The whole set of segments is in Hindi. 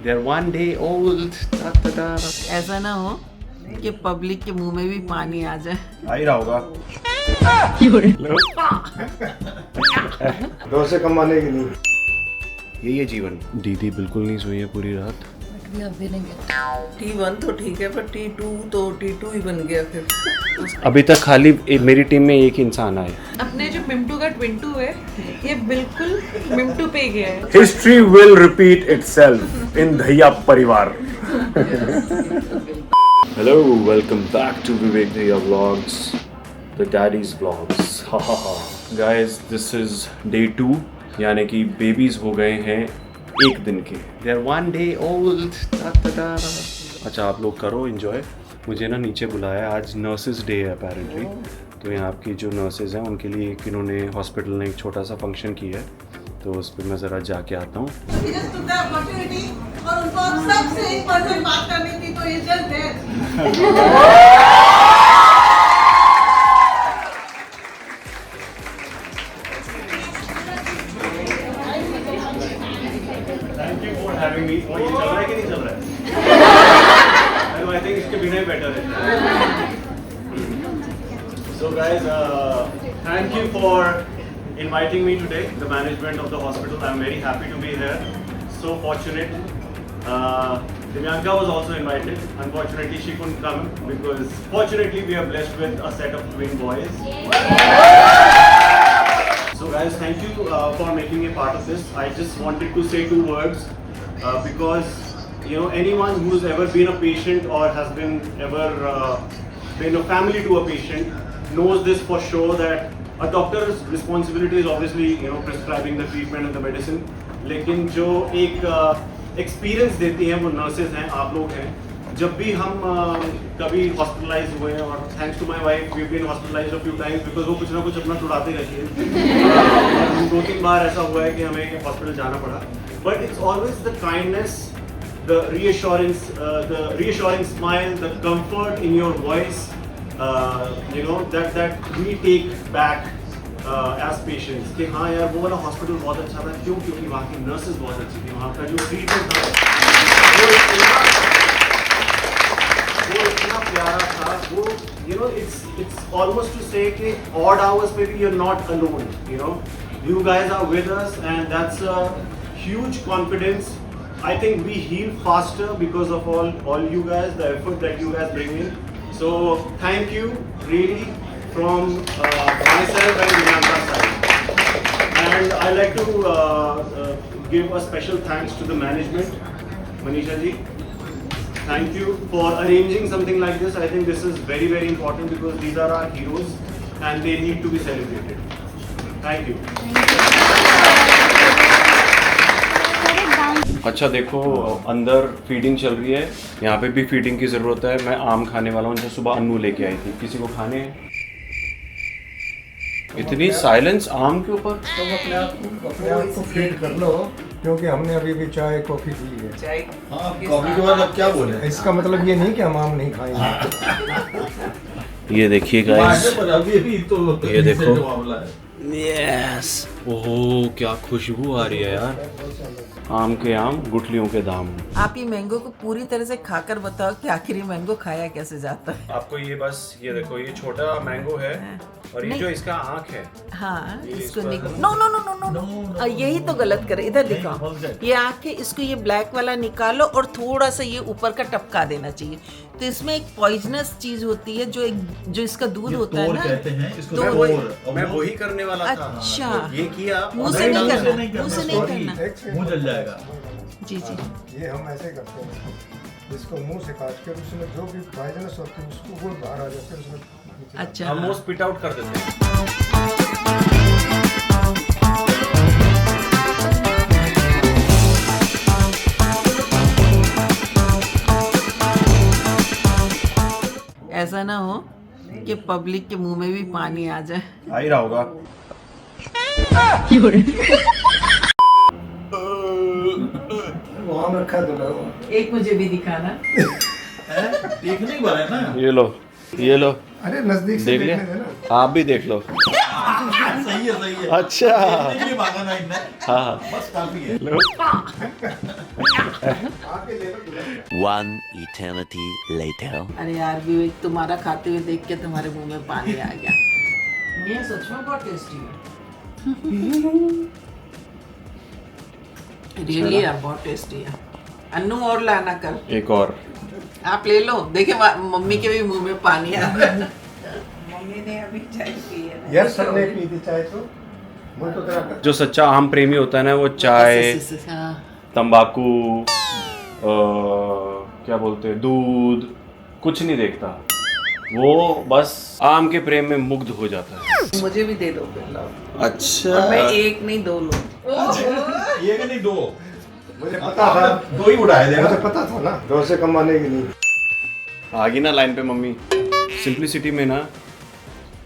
They're 1 day old. Da, da, da. ऐसा ना हो कि पब्लिक के मुंह में भी पानी आ जाए। आ ही रहा होगा। दो से कमाने के लिए यही है जीवन। दीदी बिल्कुल नहीं सोई है पूरी रात। T1 तो ठीक है पर T2 तो T2 ही बन गया फिर। अभी तक खाली मेरी टीम में एक इंसान आया। अपने जो मिंटू का ट्विंटू है ये बिल्कुल मिंटू पे गया है। History will repeat itself in Dahiya परिवार। Hello, welcome back to Vivek Dahiya vlogs, the daddy's vlogs. Guys, this is day 2, यानी कि बेबीज हो गए हैं एक दिन के। They are 1 day old. अच्छा, आप लोग करो एंजॉय। मुझे ना नीचे बुलाया, आज नर्सेज डे है अपेरेंटली। तो यहाँ की जो नर्सेज हैं उनके लिए एक इन्होंने हॉस्पिटल में एक छोटा सा फंक्शन किया है, तो उस पर मैं ज़रा जाके आता हूँ। और उनको सबसे एक पर्सन बात करनी थी तो ये just there. Thank you for having me. और ये चल रहा है कि नहीं चल रहा है? I think इसके बिना ही better है। So guys, thank you for inviting me today. The management of the hospital. I'm very happy to be here. So fortunate. Dimyanka was also invited. Unfortunately, she couldn't come because fortunately we are blessed with a set of twin boys. So guys, thank you for making me part of this. I just wanted to say 2 words because anyone who's ever been a patient or has been ever been a family to a patient knows this for sure, that a doctor's responsibility is obviously prescribing the treatment and the medicine. लेकिन जो एक एक्सपीरियंस देती हैं वो नर्सेज हैं, आप लोग हैं। जब भी हम कभी हॉस्पिटलाइज हुए हैं, और thanks to my wife we been hospitalised a few times because वो कुछ ना कुछ अपना छुड़ाते रहती है। 2-3 बार ऐसा हुआ है कि हमें हॉस्पिटल जाना पड़ा, but it's always the kindness, the reassuring smile, the comfort in your voice, that we take back as patients. कि हाँ यार, वो वाला हॉस्पिटल बहुत अच्छा था। क्यों? क्योंकि वहाँ की नर्सेज बहुत अच्छी थी, वहाँ का जो ट्रीटमेंट था वो इतना प्यारा था। वो it's almost to say कि odd hours पे भी you're not alone. You guys are with us, and that's a huge confidence. I think we heal faster because of all you guys, the effort that you guys bring in. So thank you really from myself and Dimyanka's side. And I like to give a special thanks to the management, Manisha ji. Thank you for arranging something like this. I think this is very, very important because these are our heroes and they need to be celebrated. Thank you. अच्छा देखो, अंदर फीडिंग चल रही है, यहाँ पे भी फीडिंग की ज़रूरत है। मैं आम खाने वाला हूँ जो सुबह अन्नू लेके आई थी। किसी को खाने हैं? इतनी साइलेंस आम के ऊपर। तो अपने आप को फीड कर लो, क्योंकि हमने अभी भी चाय कॉफी पी है। चाय कॉफी के बाद अब क्या बोले? इसका मतलब ये नहीं कि हम आम नहीं खाएंगे। ये देखिए गाइस, अभी भी तो ये देखो। मामला है। यस, ओह क्या खुशबू आ रही है यार। आम के आम, गुठलियों के दाम। आप ये मैंगो को पूरी तरह से खाकर बताओ कि आखिर ये मैंगो खाया कैसे जाता है। आपको ये बस ये देखो, ये छोटा मैंगो है और ये जो इसका आँख है। हाँ, इसको no no no no no, यही तो गलत करे। इधर दिखाओ, ये आँख है, इसको ये ब्लैक वाला निकालो और थोड़ा सा ये ऊपर का टपका देना चाहिए। तो इसमें एक पॉइजनस चीज होती है जो इसका दूध होता है ना, कहते हैं इसको तोड़। मैं वही करने वाला था। अच्छा, ये किया, मुंह से नहीं करना, मुंह से नहीं करना। मुंह जल जाएगा। जी जी, ये हम ऐसे करते हैं, इसको मुंह से काट के उसमें जो भी पॉइजनस होती है उसको वो बाहर आ जाते हैं उसमें। अच्छा, हम वो स्पिट आउट कर देते हैं। ऐसा ना हो कि पब्लिक के मुंह में भी पानी आ जाए। आ ही रहा होगा। वहाँ रखा तो एक मुझे भी दिखाना। देख नहीं पा रहे ना। ये लो, अरे नजदीक से देख देखने लिया, देना। आप भी देख लो। सही सही है। अच्छा। देखने के लिए मांगा ना इनने। हाँ बस काफी है। One eternity later. अरे यार विवेक, तुम्हारा खाते हुए देख के तुम्हारे मुंह में पानी आ गया। ये सच में बहुत टेस्टी है। रियली यार बहुत टेस्टी है। अन्नू और लाना कल। एक और आप ले लो। देखे मम्मी के भी मुंह में पानी आ रहा है। मम्मी ने अभी चाय पी है ना। यार सर ने पी थी चाय तो मन तो तेरा कर। जो सच्चा आम प्रेमी होता है ना, वो चाय, हाँ। तंबाकू, क्या बोलते हैं, दूध, कुछ नहीं देखता। वो बस आम के प्रेम में मुग्ध हो जाता है। मुझे भी दे दो फिर लो। अच्छा। मैं एक नहीं दो लो। ये कि नहीं 2 मुझे पता था, 2 ही उड़ाए देगा। मुझे पता था ना 2 से कम आने की नहीं। आ गई ना लाइन पे मम्मी। सिंप्लिसिटी में ना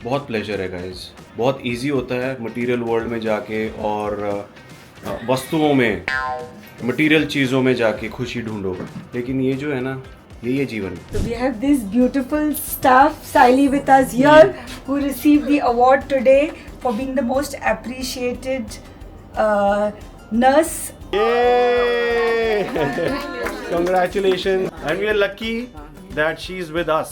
बहुत प्लेजर है गाइस। बहुत इजी होता है मटेरियल वर्ल्ड में जाके और वस्तुओं में, मटेरियल चीज़ों में जाके खुशी ढूंढो, लेकिन ये जो है ना, यही है जीवन। So we have this beautiful staff, Saili, with us here, who received the award today for being the most appreciated nurse. Yay! Congratulations! And we are lucky that she is with us.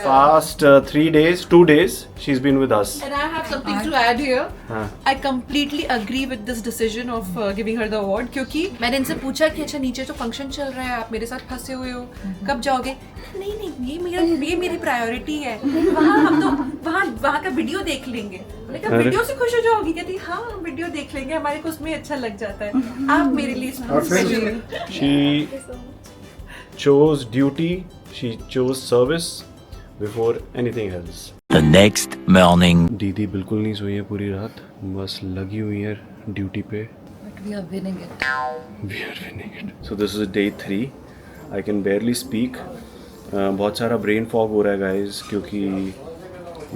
Past 3 days, 2 days, she's been with us. And I have something to add here. हाँ. I completely agree with this decision of giving her the award क्योंकि मैंने इनसे पूछा कि अच्छा नीचे तो फंक्शन चल रहा है, आप मेरे साथ फंसे हुए हो, कब जाओगे? नहीं ये मेरी प्रायोरिटी है। वहाँ हम तो वहाँ का वीडियो देख लेंगे। मैंने कहा वीडियो से खुश हो जाओगी? कहती हाँ वीडियो देख लेंगे, हमारे को उसमें अच्छा लग जाता है। आप मेरे लिए special. She chose duty, she chose service before anything else. The next morning. दीदी बिल्कुल नहीं सोई है पूरी रात, बस लगी हुई है ड्यूटी पे। But we are winning it. We are winning it. So this is day 3. I can barely speak. बहुत सारा ब्रेन फॉग हो रहा है गाइस, क्योंकि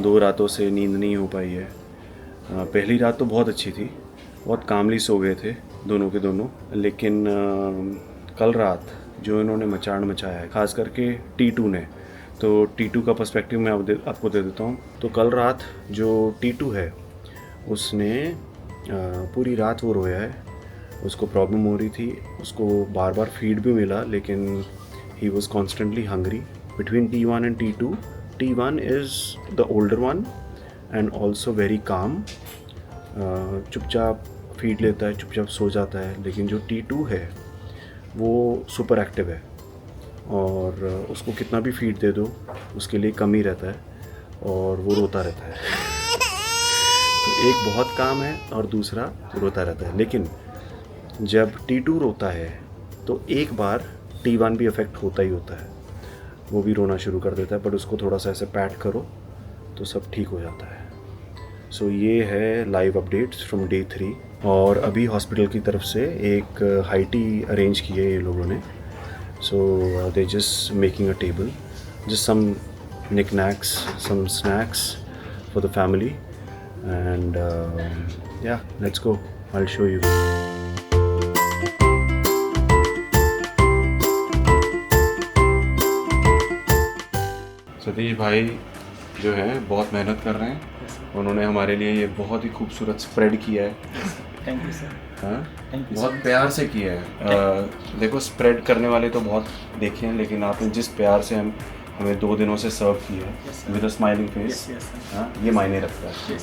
2 रातों से नींद नहीं हो पाई है। पहली रात तो बहुत अच्छी थी, बहुत कामली सो गए थे दोनों के दोनों, लेकिन कल रात जो इन्होंने मचान मचाया है, ख़ास करके T2 ने, तो T2 का पर्सपेक्टिव मैं आपको दे देता हूँ। तो कल रात जो T2 है उसने पूरी रात वो रोया है। उसको प्रॉब्लम हो रही थी, उसको बार बार फीड भी मिला, लेकिन he was constantly hungry. Between T1 and T2, T1 is the older one and also very calm. चुपचाप फीड लेता है, चुपचाप सो जाता है, लेकिन जो T2 है वो सुपर एक्टिव है और उसको कितना भी फीड दे दो उसके लिए कम ही रहता है और वो रोता रहता है। तो एक बहुत काम है और दूसरा रोता रहता है। लेकिन जब T2 रोता है तो एक बार T1 भी अफेक्ट होता ही होता है, वो भी रोना शुरू कर देता है, बट उसको थोड़ा सा ऐसे पैट करो तो सब ठीक हो जाता है। सो ये है लाइव अपडेट्स फ्रॉम डे 3। और अभी हॉस्पिटल की तरफ से एक हाई टी अरेंज की है ये लोगों ने। So they just making a table, just some knickknacks, some snacks for the family, and yeah, let's go. I'll show you. Satish भाई जो है बहुत मेहनत कर रहे हैं। उन्होंने हमारे लिए ये बहुत ही खूबसूरत स्प्रेड किया है। Thank you sir. हाँ, बहुत प्यार से किया है। देखो स्प्रेड करने वाले तो बहुत देखे हैं, लेकिन आपने जिस प्यार से हमें 2 दिनों से सर्व किया है विद अ स्माइलिंग फेस, हाँ, ये मायने रखता है।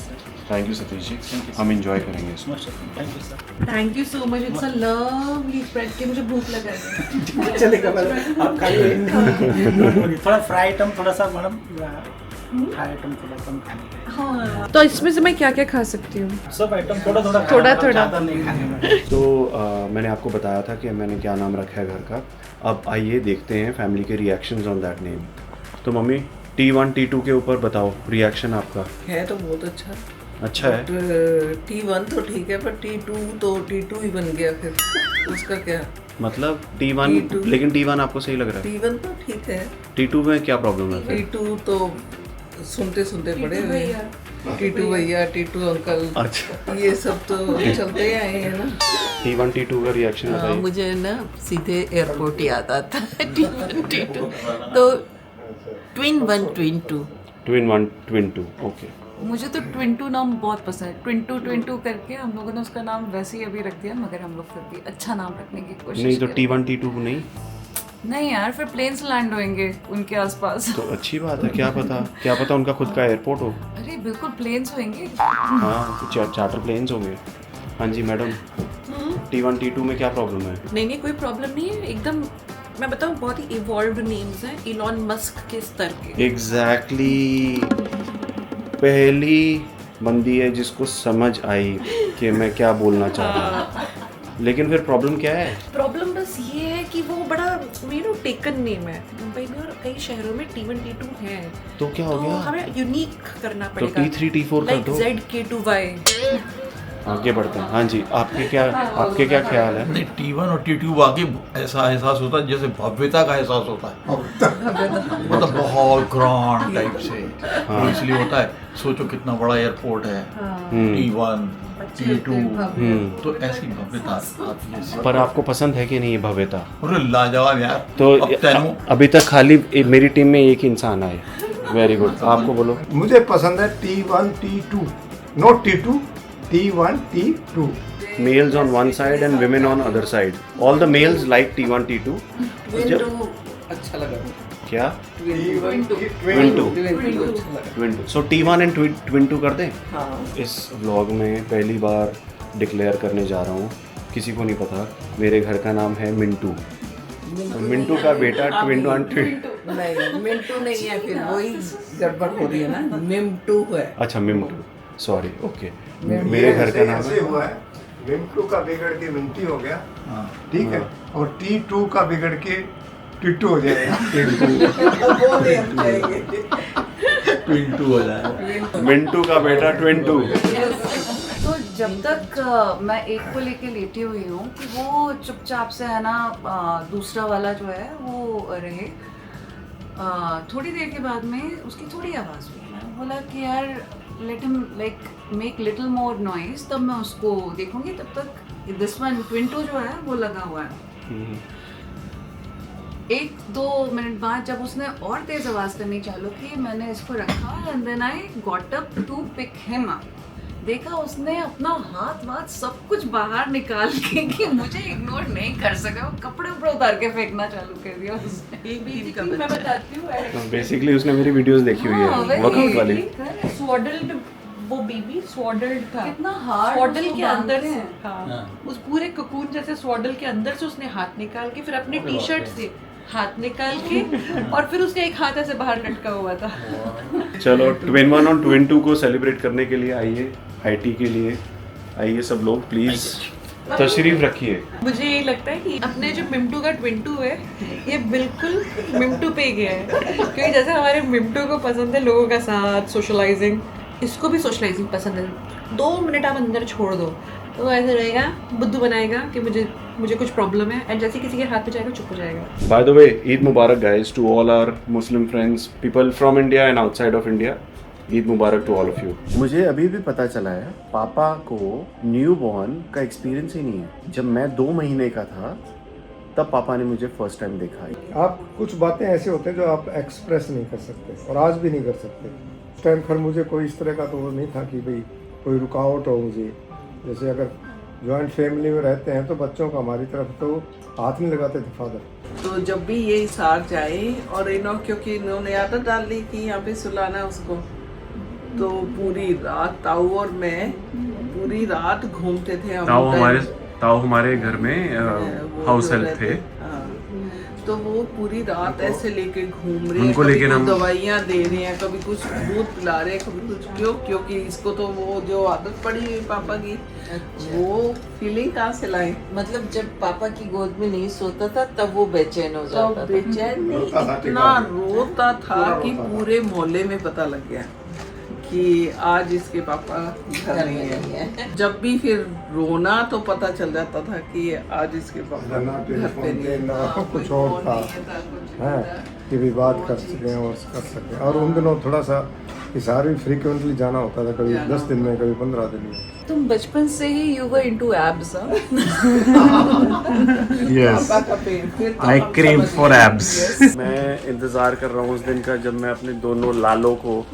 थैंक यू सतीश जी, हम इंजॉय करेंगे इसमें। Thank you sir. Thank you so much. It's a lovely spread कि मुझे भूख लगा है। चलेगा मैडम, आप खाइए। थोड़ा फ्राई आइटम थोड़ा सा मैडम, फ्राई आइटम थोड़ा कम खाने। हाँ। तो इसमें से मैं क्या क्या खा सकती हूँ? सब आइटम थोड़ा थोड़ा थोड़ा। ज़्यादा नहीं खाने में। तो मैंने आपको बताया था कि मैंने क्या नाम रखा है घर का। अब आइए देखते हैं फैमिली के रिएक्शंस ऑन दैट नेम। तो मम्मी T1 T2 के ऊपर बताओ रिएक्शन आपका। है तो बहुत अच्छा है। T1 तो ठीक है, पर T2 ही बन गया फिर उसका क्या मतलब T1, लेकिन T1 आपको सही लग रहा है? T1 तो ठीक है, T2 में क्या प्रॉब्लम है? T2 तो सुनते बड़े हुए हैं। T2 भैया, T2 अंकल, अच्छा, ये सब तो चलते ही आए हैं ना। T1 T2 का रिएक्शन बताइए। मुझे ना सीधे एयरपोर्ट याद आता है। T1 T2 तो Twin 1 Twin 2। Twin 1 Twin 2, okay. मुझे तो ट्विंटू नाम बहुत पसंद है। ट्विंटू ट्विंटू करके हम लोगों ने उसका नाम वैसे ही अभी रख दिया, मगर हम लोग फिर भी अच्छा नाम रखने की कोशिश नहीं तो करें। T1 T2 नहीं नहीं यार, फिर प्लेन्स लैंड होंगे उनके आसपास। तो अच्छी बात है, क्या पता उनका खुद का एयरपोर्ट हो। अरे बिल्कुल प्लेन्स होंगे। हाँ चार्टर प्लेन्स होंगे। हाँ जी मैडम, T1 T2 में क्या प्रॉब्लम है? नहीं कोई प्रॉब्लम नहीं है एकदम। मैं बताऊँ बहुत ही इवॉल्व्ड नेम्स हैं, इलॉन मस्क के स्तर के। एग्जैक्टली पहली बंदी है जिसको समझ आई कि मैं क्या बोलना चाह रहा हूँ। लेकिन फिर प्रॉब्लम क्या है? प्रॉब्लम बस ये है कि वो बड़ा टेकन नेम है। मुंबई में और कई शहरों में T1 T2 है। तो क्या हो गया? हमें यूनिक करना तो पड़ेगा। T3 T4 कर दो। ZK2Y। आगे बढ़ते हैं। हाँ जी, आपके क्या ख्याल है? नहीं, T1 और T2 वाकई ऐसा एहसास होता है जैसे भव्यता का एहसास होता है, मतलब बहुत ग्रैंड टाइप से। तो इसलिए होता है, सोचो कितना बड़ा एयरपोर्ट है, T1 T2, तो ऐसी भव्यता आती है। पर आपको पसंद है कि नहीं ये भव्यता? अरे लाजवाब यार। तो अब तेनू अभी तक खाली मेरी टीम में एक ही इंसान आए। वेरी गुड, आपको बोलो। मुझे पसंद है T1 T2, not T2, T1 T2. Males on one side and women on other side. All the males like T1 T2. अच्छा लगा क्या? Twin2. So T1 and Twin2 कर दें? इस व्लॉग में पहली बार डिक्लेयर करने जा रहा हूँ, किसी को नहीं पता, मेरे घर का नाम है मिंटू। तो मिंटू का बेटा Twin1 नहीं, मिंटू नहीं है, फिर वही गड़बड़ हो रही है ना, मिमटू है। अच्छा मिंटू, सॉरी, ओके। मेरे घर का नाम ऐसे हुआ है, मिंटू का बिगड़ के मिंटी हो गया, ठीक है, और T2 का बिगड़ के टिट्टू हो जाएगा। Twin2 हो जाएगा। मिंटू का बेटा Twin2। तो जब तक मैं एक को लेके लेटी हुई हूँ कि वो चुपचाप से है ना, दूसरा वाला जो है वो रहे। थोड़ी देर के बाद में उसकी थोड़ी आवाज़ हुई। मैंने बोला कि यार let him like make little more noise, तब मैं उसको देखूंगी। तब तक दिस वन Twin2 जो है वो लगा हुआ है। 1-2 मिनट बाद जब उसने और तेज आवाज़ करनी चालू की, मैंने इसको रखा and then I got up to pick him up. देखा उसने अपना हाथ सब कुछ बाहर निकाल के कि मुझे इग्नोर नहीं कर सका, वो कपड़े उपड़े उतार के फेंकना चालू कर दिया उसने। मैं बताती हूँ, बेसिकली उसने मेरी वीडियोस देखी हुई है, वक्त वाली। स्वॉडल्ड, वो बेबी स्वॉडल्ड था। कितना हार्ड स्वॉडल के अंदर से, हाँ, उस पूरे ककून जैसे स्वॉडल के अंदर से उसने हाथ निकाल के, फिर अपने टी शर्ट से हाथ निकाल के, और फिर उसका एक हाथ ऐसे बाहर लटका हुआ था। चलो Twin1 और Twin2 को सेलिब्रेट करने के लिए आइए, IT के लिए आइए सब लोग, प्लीज तशरीफ रखिए। मुझे ये लगता है कि अपने जो मिंटू का Twin2 है, ये बिल्कुल मिंटू पे गया है, क्योंकि जैसे हमारे मिंटू को पसंद है लोगों का साथ सोशलाइजिंग, इसको भी सोशलाइजिंग पसंद है। 2 मिनट आप अंदर छोड़ दो तो ऐसे रहेगा, बुद्धू बनाएगा कि मुझे कुछ प्रॉब्लम है, एंड जैसे किसी के हाथ पे जाएगा चुप हो जाएगा। बाय द वे, ईद मुबारक guys to all our Muslim friends, people from India and outside of India. Eid मुबारक टू ऑल ऑफ यू। मुझे अभी भी पता चला है, पापा को न्यू बॉर्न का एक्सपीरियंस ही नहीं है। जब मैं 2 महीने का था तब पापा ने मुझे फर्स्ट टाइम देखा। आप कुछ बातें ऐसे होते हैं जो आप एक्सप्रेस नहीं कर सकते, और आज भी नहीं कर सकते। उस टाइम पर मुझे कोई इस तरह का तो वो नहीं था कि भाई कोई रुकावट हो मुझे। जैसे अगर जॉइंट फैमिली में रहते हैं तो बच्चों का हमारी तरफ तो हाथ नहीं लगाते थे फादर। तो जब भी ये सार जाए, और क्योंकि इन्होंने आदत डाल ली कि यहाँ पे सुलाना उसको, तो पूरी रात ताऊ और मैं पूरी रात घूमते थे। ताऊ हमारे घर में हाउस हेल्प थे, तो वो पूरी रात ऐसे लेके घूम रहे हैं, उनको कभी लेकिन हम दवाइयाँ दे रहे हैं, कभी कुछ दूध पिला रहे हैं, कभी कुछ। क्योंकि इसको तो वो जो आदत पड़ी हुई पापा की, वो फीलिंग कहाँ से लाए। मतलब जब पापा की गोद में नहीं सोता था तब वो बेचैन हो जाता था। बेचैन नहीं, इतना रोता था कि पूरे मोहल्ले में पता लग गया कि आज इसके पापा घर नहीं है। जब भी फिर रोना तो पता चल जाता था कि आज इसके पापा घर पे नहीं है, कुछ और था। कि भी बात कर सकें और कर सकें। और उन दिनों थोड़ा सा हिसार भी फ्रीक्वेंटली जाना होता था, कभी 10 दिन में, कभी 15 दिन में। तुम बचपन से ही you were into abs. Yes, पापा का पेन फिर तो आई हम क्रेव समझ फॉर गए। एब्स। मैं इंतजार कर रहा हूँ उस दिन का जब मैं अपने दोनों लालों को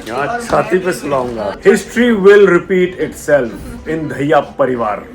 यहाँ छाती पे सुलाऊंगा। History will repeat itself in Dahiya परिवार।